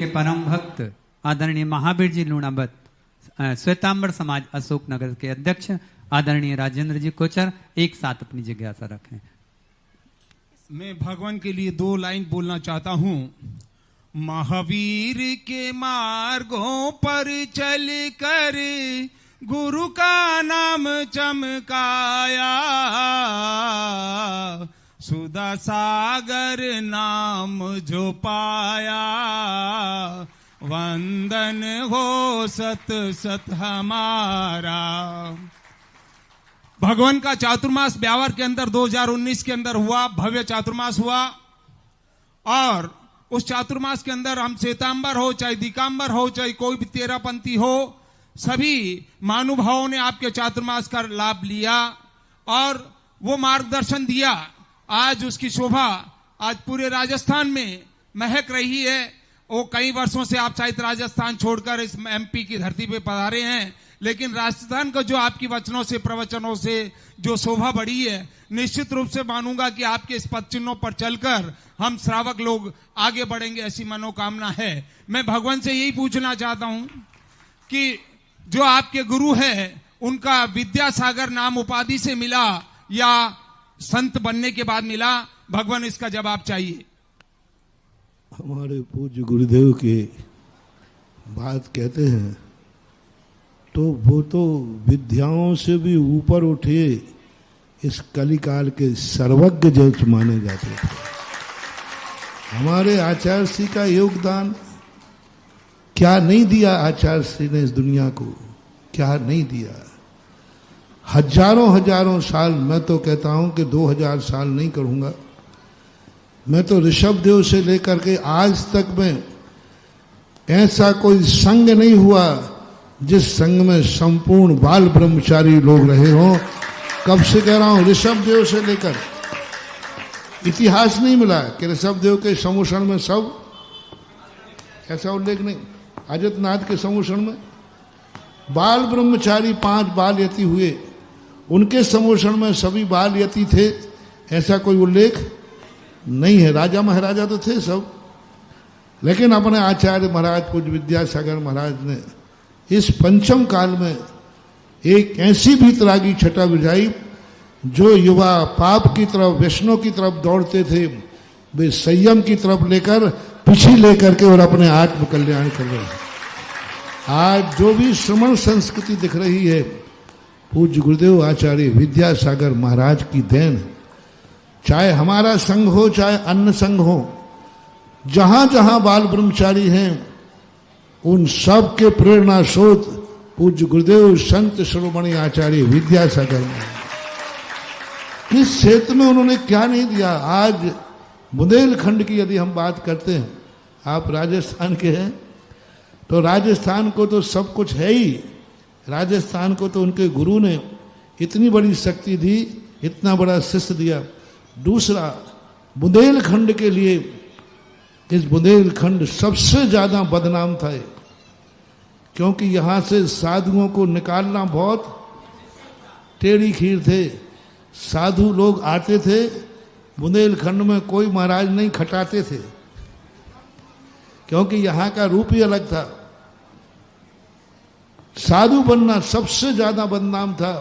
के परम भक्त आदरणीय महावीर जी लूणावत श्वेतांबर समाज अशोक नगर के अध्यक्ष आदरणीय राजेंद्र जी कोचर एक साथ अपनी जिज्ञासा रखें। मैं भगवान के लिए 2 लाइन बोलना चाहता हूं। महावीर के मार्गों पर चल कर गुरु का नाम चमकाया, सुधा सागर नाम जो पाया, वंदन हो सत सत हमारा। भगवान का चातुर्मास ब्यावर के अंदर 2019 के अंदर हुआ, भव्य चातुर्मास हुआ। और उस चातुर्मास के अंदर हम श्वेतांबर हो चाहे दिकांबर हो चाहे कोई भी तेरापंथी हो, सभी महानुभावों ने आपके चातुर्मास का लाभ लिया और वो मार्गदर्शन दिया। आज उसकी शोभा आज पूरे राजस्थान में महक रही है। वो कई वर्षों से आप शायद राजस्थान छोड़कर इस एमपी की धरती पे पधारे हैं, लेकिन राजस्थान को जो आपकी वचनों से प्रवचनों से जो शोभा बढ़ी है, निश्चित रूप से मानूंगा कि आपके इस पद चिन्हों पर चलकर हम श्रावक लोग आगे बढ़ेंगे, ऐसी मनोकामना है। मैं भगवान से यही पूछना चाहता हूं कि जो आपके गुरु है उनका विद्यासागर नाम उपाधि से मिला या संत बनने के बाद मिला, भगवान इसका जवाब चाहिए। हमारे पूज्य गुरुदेव की बात कहते हैं तो वो तो विद्याओं से भी ऊपर उठे इस कलिकाल के सर्वज्ञ जज माने जाते थे। हमारे आचार्य श्री का योगदान क्या नहीं दिया, आचार्य श्री ने इस दुनिया को क्या नहीं दिया। हजारों साल, मैं तो कहता हूं कि 2000 साल नहीं कहूंगा, मैं तो ऋषभदेव से लेकर के आज तक में ऐसा कोई संघ नहीं हुआ जिस संघ में संपूर्ण बाल ब्रह्मचारी लोग रहे हों। कब से कह रहा हूं, ऋषभदेव से लेकर इतिहास नहीं मिला कि ऋषभदेव के समूषण में सब, ऐसा उल्लेख नहीं। अजितनाथ के समूषण में बाल ब्रह्मचारी 5 बाल यति हुए, उनके समूषण में सभी बाल यति थे, ऐसा कोई उल्लेख नहीं है। राजा महाराजा तो थे सब, लेकिन अपने आचार्य महाराज पूज्य विद्यासागर महाराज ने इस पंचम काल में एक ऐसी भीतरागी छटा बुझाई, जो युवा पाप की तरफ, व्यसनों की तरफ दौड़ते थे, वे संयम की तरफ लेकर पीछे लेकर के और अपने आत्म कल्याण कर रहे हैं। आज जो भी श्रमण संस्कृति दिख रही है, पूज्य गुरुदेव आचार्य विद्यासागर महाराज की देन। चाहे हमारा संघ हो चाहे अन्य संघ हो, जहां जहां बाल ब्रह्मचारी हैं उन सब के प्रेरणा स्रोत पूज्य गुरुदेव संत शिरोमणि आचार्य विद्यासागर महाराज। किस क्षेत्र में उन्होंने क्या नहीं दिया। आज बुंदेलखंड की यदि हम बात करते हैं, आप राजस्थान के हैं तो राजस्थान को तो सब कुछ है ही। राजस्थान को तो उनके गुरु ने इतनी बड़ी शक्ति दी, इतना बड़ा शिष्य दिया। दूसरा, बुंदेलखंड के लिए, इस बुंदेलखंड सबसे ज्यादा बदनाम था, क्योंकि यहां से साधुओं को निकालना बहुत टेढ़ी खीर थे। साधु लोग आते थे, बुंदेलखंड में कोई महाराज नहीं खटाते थे, क्योंकि यहां का रूप ही अलग था। साधु बनना सबसे ज्यादा बदनाम था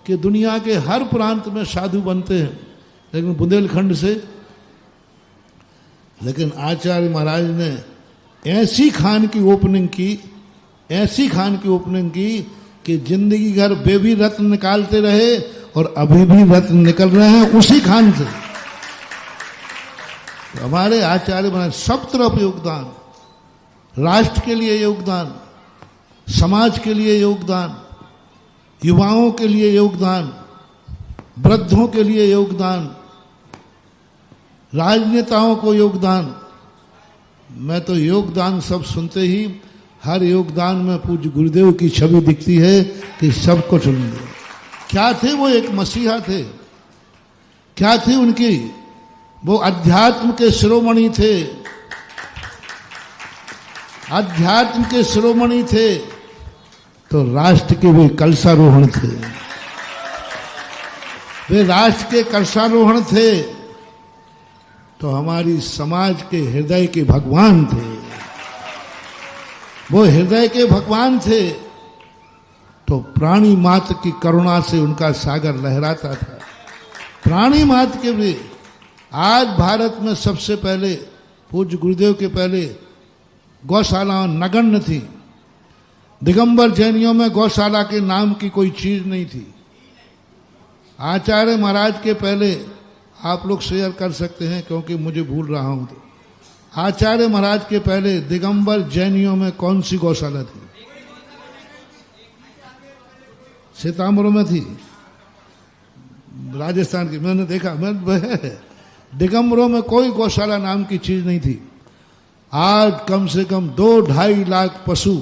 कि दुनिया के हर प्रांत में साधु बनते हैं, लेकिन बुंदेलखंड से। लेकिन आचार्य महाराज ने ऐसी खान की ओपनिंग की, ऐसी खान की ओपनिंग की कि जिंदगी भर वे भी रत्न निकालते रहे और अभी भी रत्न निकल रहे हैं उसी खान से। तो हमारे आचार्य महाराज सब तरफ योगदान, राष्ट्र के लिए योगदान, समाज के लिए योगदान, युवाओं के लिए योगदान, वृद्धों के लिए योगदान, राजनेताओं को योगदान। मैं तो योगदान सब सुनते ही हर योगदान में पूज्य गुरुदेव की छवि दिखती है कि सब कुछ उन्होंने। क्या थे वो? एक मसीहा थे। क्या थी उनकी? वो अध्यात्म के शिरोमणि थे, अध्यात्म के शिरोमणि थे, तो राष्ट्र के वे कलशारोहण थे। वे राष्ट्र के कलशारोहण थे तो हमारी समाज के हृदय के भगवान थे। वो हृदय के भगवान थे, तो प्राणी मात्र की करुणा से उनका सागर लहराता था। प्राणी मात्र के लिए आज भारत में सबसे पहले पूज्य गुरुदेव के पहले गौशाला नगण्य थी। दिगंबर जैनियों में गौशाला के नाम की कोई चीज नहीं थी। आचार्य महाराज के पहले आप लोग शेयर कर सकते हैं क्योंकि मुझे भूल रहा हूं। तो आचार्य महाराज के पहले दिगंबर जैनियों में कौन सी गौशाला थी? सीतामढ़ी में थी, राजस्थान की। मैंने देखा, मैं दिगंबरों में कोई गौशाला नाम की चीज नहीं थी। आज कम से कम 2-2.5 लाख पशु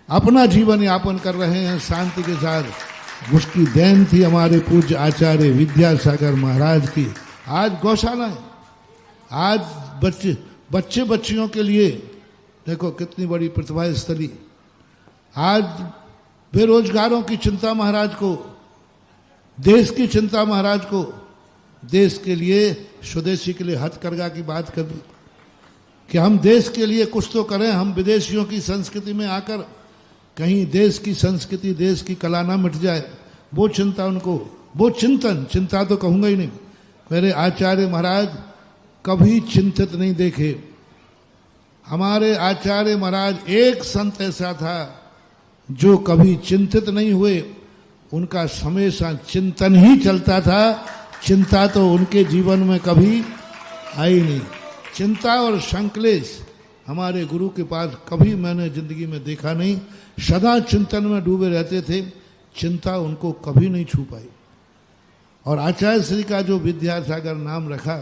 अपना जीवन यापन कर रहे हैं शांति के साथ। उसकी देन थी हमारे पूज्य आचार्य विद्यासागर महाराज की। आज गौशाला है। आज बच्चे बच्चियों के लिए देखो कितनी बड़ी प्रतिभा स्थली। आज बेरोजगारों की चिंता महाराज को, देश की चिंता महाराज को, देश के लिए स्वदेशी के लिए हथकरघा की बात कर दी कि हम देश के लिए कुछ तो करें। हम विदेशियों की संस्कृति में आकर कहीं देश की संस्कृति, देश की कला ना मिट जाए, वो चिंता उनको, वो चिंता तो कहूंगा ही नहीं। मेरे आचार्य महाराज कभी चिंतित नहीं देखे। हमारे आचार्य महाराज एक संत ऐसा था जो कभी चिंतित नहीं हुए। उनका हमेशा चिंतन ही चलता था। चिंता तो उनके जीवन में कभी आई नहीं। चिंता और संक्लेश हमारे गुरु के पास कभी मैंने जिंदगी में देखा नहीं। सदा चिंतन में डूबे रहते थे। चिंता उनको कभी नहीं छू पाई। और आचार्य श्री का जो विद्यासागर नाम रखा,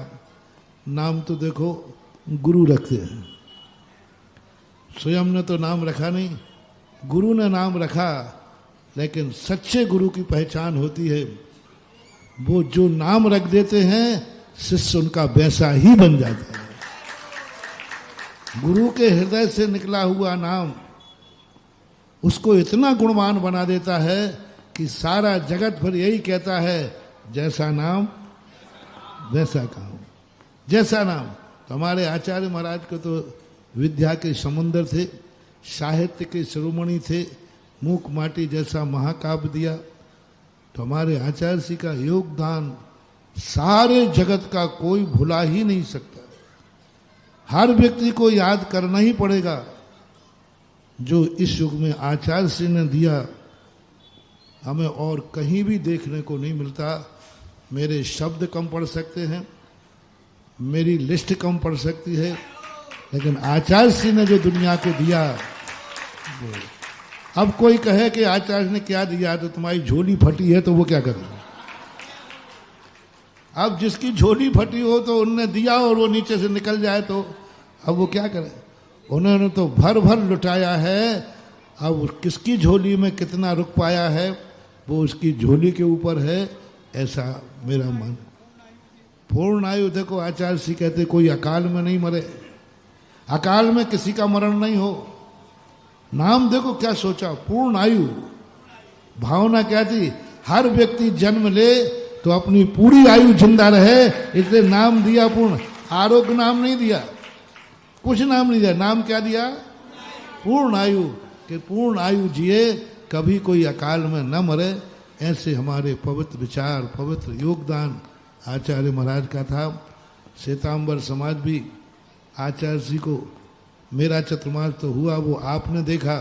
नाम तो देखो गुरु रखते हैं, स्वयं ने तो नाम रखा नहीं, गुरु ने नाम रखा। लेकिन सच्चे गुरु की पहचान होती है, वो जो नाम रख देते हैं शिष्य उनका वैसा ही बन जाता है। गुरु के हृदय से निकला हुआ नाम उसको इतना गुणवान बना देता है कि सारा जगत फिर यही कहता है, जैसा नाम वैसा काम। जैसा नाम तो हमारे आचार्य महाराज को तो विद्या के समुंदर थे, साहित्य के शिरोमणि थे, मूक माटी जैसा महाकाव्य दिया। तो हमारे आचार्य जी का योगदान सारे जगत का कोई भुला ही नहीं सकता। हर व्यक्ति को याद करना ही पड़ेगा जो इस युग में आचार्य श्री ने दिया, हमें और कहीं भी देखने को नहीं मिलता। मेरे शब्द कम पड़ सकते हैं, मेरी लिस्ट कम पड़ सकती है, लेकिन आचार्य श्री ने जो दुनिया को दिया, अब कोई कहे कि आचार्य ने क्या दिया तो तुम्हारी झोली फटी है, तो वो क्या करे? अब जिसकी झोली फटी हो तो उनने दिया और वो नीचे से निकल जाए तो अब वो क्या करे? उन्होंने तो भर भर लुटाया है। अब किसकी झोली में कितना रुक पाया है वो उसकी झोली के ऊपर है, ऐसा मेरा मन। पूर्ण आयु देखो आचार्य श्री कहते कोई अकाल में नहीं मरे, अकाल में किसी का मरण नहीं हो। नाम देखो क्या सोचा, पूर्ण आयु। भावना क्या थी? हर व्यक्ति जन्म ले तो अपनी पूरी आयु जिंदा रहे, इसलिए नाम दिया पूर्ण। आरोग्य नाम नहीं दिया, कुछ नाम नहीं दिया। नाम क्या दिया? पूर्ण आयु, कि पूर्ण आयु जिए, कभी कोई अकाल में न मरे। ऐसे हमारे पवित्र विचार, पवित्र योगदान आचार्य महाराज का था। श्वेतांबर समाज भी आचार्य जी को, मेरा चतुर्मास तो हुआ वो आपने देखा,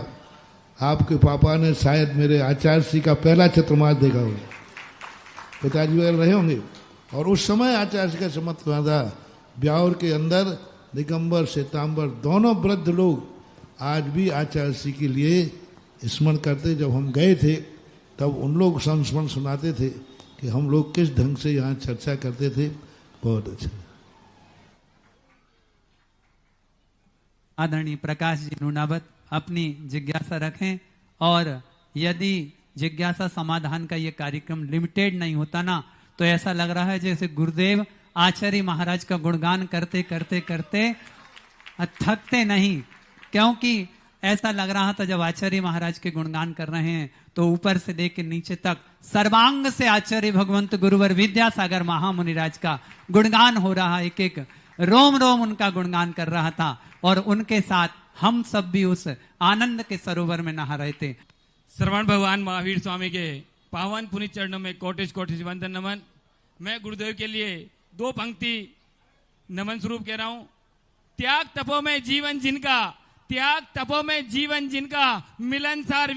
आपके पापा ने शायद मेरे आचार्य जी का पहला चतुर्मास देखा होगा, पिताजी वगैरह रहे होंगे। और उस समय आचार्य जी का चमत्कार था। ब्यावर के अंदर दिगंबर श्वेतांबर दोनों वृद्ध लोग आज भी आचार्य जी के लिए स्मरण करते। जब हम गए थे तब उन लोग संस्मरण सुनाते थे कि हम लोग किस ढंग से यहाँ चर्चा करते थे। बहुत अच्छा। आदरणीय प्रकाश जी नूनावत अपनी जिज्ञासा रखें, और यदि जिज्ञासा समाधान का ये कार्यक्रम लिमिटेड नहीं होता ना, तो ऐसा लग रहा है जैसे गुरुदेव आचार्य महाराज का गुणगान करते करते करते थकते नहीं। क्योंकि ऐसा लग रहा था जब आचार्य महाराज के गुणगान कर रहे हैं तो ऊपर से लेकर नीचे तक सर्वांग से आचार्य भगवंत गुरुवर विद्यासागर महामुनिराज का गुणगान हो रहा, एक एक रोम रोम उनका गुणगान कर रहा था। और उनके साथ हम सब भी उस आनंद के सरोवर में नहा रहे थे। श्रवण भगवान महावीर स्वामी के पावन पुनीत चरणों में कोटिश कोटिश वंदन नमन। मैं गुरुदेव के लिए 2 पंक्ति नमन स्वरूप कह रहा हूं। त्याग तपो में जीवन जिनका, त्याग तपो में जीवन जिनका, मिलनसार